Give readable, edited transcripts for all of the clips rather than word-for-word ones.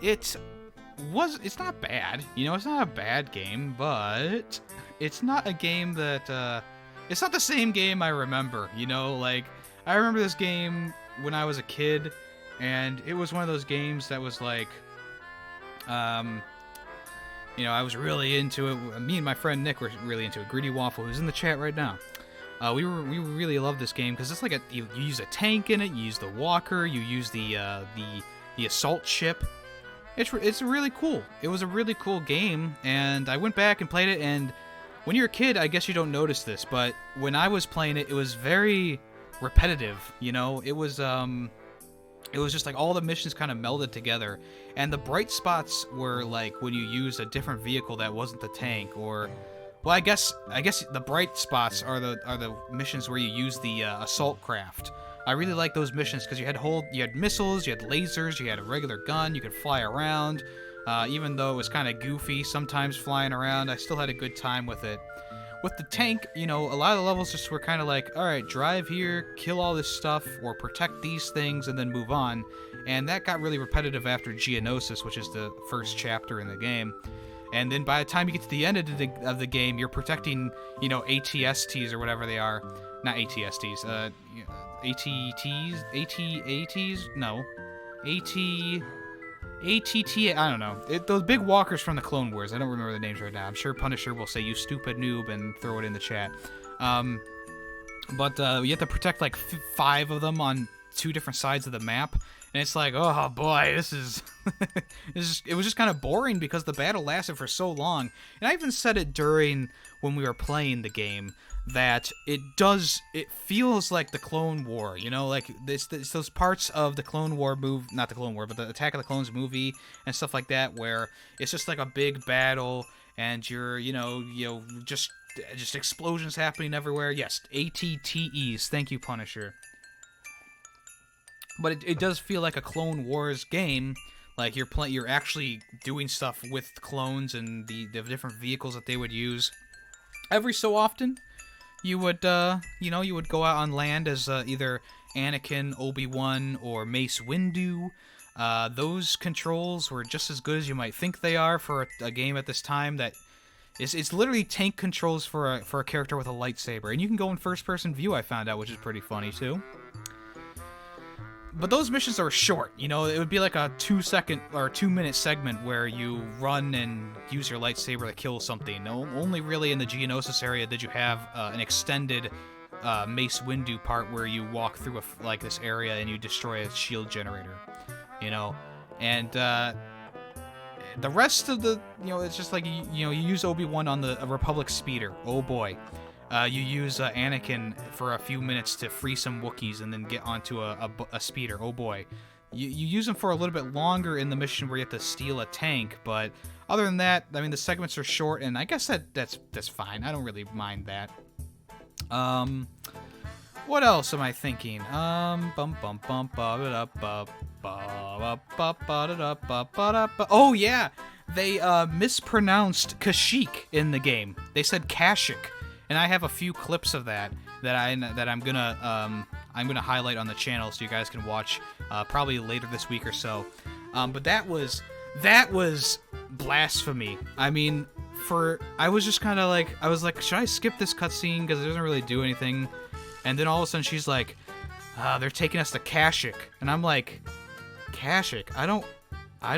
It's not bad. You know, it's not a bad game, but it's not a game that it's not the same game I remember. You know, like I remember this game when I was a kid, and it was one of those games that was like, you know, I was really into it. Me and my friend Nick were really into it. Greedy Waffle, who's in the chat right now. We really loved this game because it's like you use a tank in it, you use the walker, you use the assault ship. It's really cool. It was a really cool game, and I went back and played it. And when you're a kid, I guess you don't notice this, but when I was playing it, it was very repetitive. You know, it was just like all the missions kind of melded together, and the bright spots were like when you use a different vehicle that wasn't the tank, or, well, I guess the bright spots are the missions where you use the assault craft. I really like those missions because you had missiles, you had lasers, you had a regular gun, you could fly around. Even though it was kind of goofy sometimes flying around, I still had a good time with it. With the tank, you know, a lot of the levels just were kind of like, alright, drive here, kill all this stuff, or protect these things, and then move on. And that got really repetitive after Geonosis, which is the first chapter in the game. And then by the time you get to the end of the game, you're protecting, you know, ATSTs or whatever they are. Not ATSTs, ATTs? No. ATT, I don't know. Those big walkers from the Clone Wars. I don't remember the names right now. I'm sure Punisher will say, you stupid noob, and throw it in the chat. But you have to protect like 5 of them on 2 different sides of the map. And it's like, oh boy, this is... it was just kind of boring because the battle lasted for so long. And I even said it during when we were playing the game, that it feels like the Clone War, you know, like it's those parts of the Clone War not the Clone War, but the Attack of the Clones movie and stuff like that, where it's just like a big battle and you're, you know, just explosions happening everywhere. Yes, ATTEs. Thank you, Punisher. But it does feel like a Clone Wars game. Like you're actually doing stuff with clones and the different vehicles that they would use. Every so often, you would go out on land as either Anakin, Obi-Wan, or Mace Windu. Those controls were just as good as you might think they are for a game at this time. That it's literally tank controls for a character with a lightsaber, and you can go in first-person view. I found out, which is pretty funny too. But those missions are short, you know, it would be like a 2-second or 2-minute segment where you run and use your lightsaber to kill something. No, only really in the Geonosis area did you have an extended Mace Windu part where you walk through like this area and you destroy a shield generator, you know, and the rest of the, you know, it's just like, you use Obi-Wan on a Republic speeder. Oh boy. You use Anakin for a few minutes to free some Wookiees and then get onto a speeder. Oh boy. You use them for a little bit longer in the mission where you have to steal a tank, but other than that, I mean, the segments are short, and I guess that's fine. I don't really mind that. What else am I thinking? Oh yeah, they mispronounced Kashyyyk in the game. They said Kashyyyk. And I have a few clips of that I'm gonna highlight on the channel so you guys can watch probably later this week or so. But that was blasphemy. I mean, I was just kind of like, I was like, should I skip this cutscene because it doesn't really do anything? And then all of a sudden she's like, they're taking us to Kashyyyk, and I'm like, Kashyyyk? I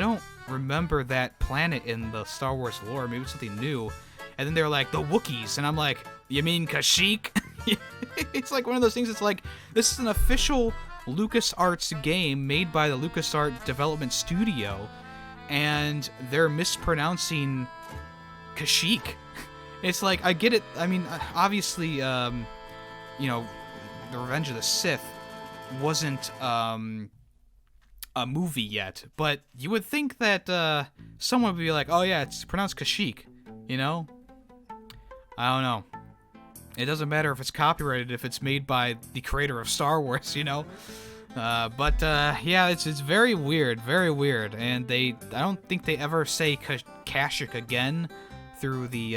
don't remember that planet in the Star Wars lore. Maybe it's something new. And then they're like, the Wookiees. And I'm like, you mean Kashyyyk? It's like one of those things. It's like, this is an official LucasArts game made by the LucasArts development studio. And they're mispronouncing Kashyyyk. It's like, I get it. I mean, obviously, The Revenge of the Sith wasn't a movie yet. But you would think that someone would be like, oh yeah, it's pronounced Kashyyyk. You know? I don't know. It doesn't matter if it's copyrighted if it's made by the creator of Star Wars, you know? But yeah, it's very weird, and I don't think they ever say Kashyyyk again through the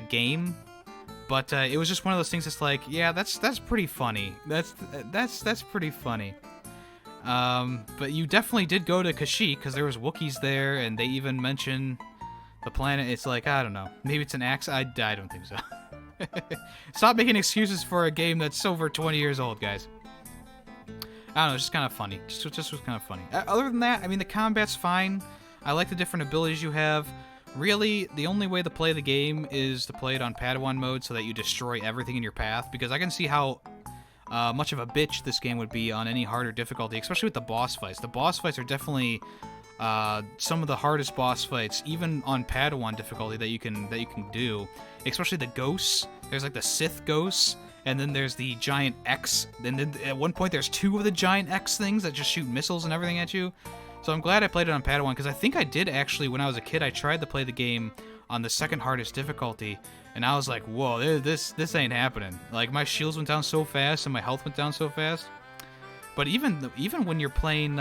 game. But it was just one of those things that's like, yeah, that's pretty funny. That's pretty funny. But you definitely did go to Kashyyyk because there was Wookiees there, and they even mention the planet. It's like, I don't know. Maybe it's an axe. I don't think so. Stop making excuses for a game that's over 20 years old, guys. I don't know, it's just kind of funny. Just was kind of funny. Other than that, I mean, the combat's fine. I like the different abilities you have. Really, the only way to play the game is to play it on Padawan mode so that you destroy everything in your path, because I can see how much of a bitch this game would be on any harder difficulty, especially with the boss fights. The boss fights are definitely some of the hardest boss fights, even on Padawan difficulty, that you can do. Especially the ghosts. There's like the Sith ghosts, and then there's the giant X. And then at one point there's 2 of the giant X things that just shoot missiles and everything at you. So I'm glad I played it on Padawan, because I think I did actually, when I was a kid, I tried to play the game on the second hardest difficulty, and I was like, whoa, this ain't happening. Like, my shields went down so fast and my health went down so fast. But even when you're playing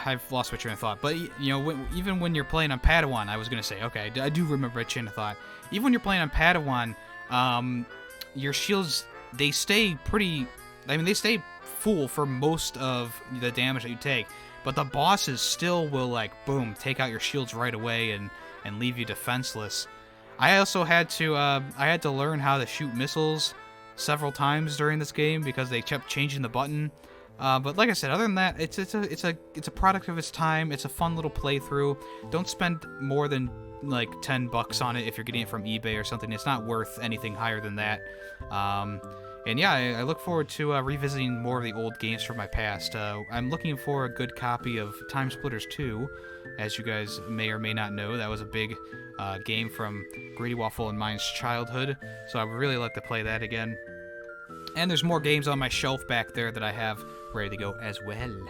I've lost my train of thought, but you know, even when you're playing on Padawan, I was gonna say, okay, I do remember a train of thought. Even when you're playing on Padawan, your shields, they stay pretty. I mean, they stay full for most of the damage that you take, but the bosses still will, like, boom, take out your shields right away and leave you defenseless. I also had to learn how to shoot missiles several times during this game because they kept changing the button. But like I said, other than that, it's a product of its time. It's a fun little playthrough. Don't spend more than like $10 on it if you're getting it from eBay or something. It's not worth anything higher than that. And yeah, I look forward to revisiting more of the old games from my past. I'm looking for a good copy of Time Splitters 2. As you guys may or may not know, that was a big game from Greedy Waffle and mine's childhood. So I would really like to play that again. And there's more games on my shelf back there that I have ready to go as well.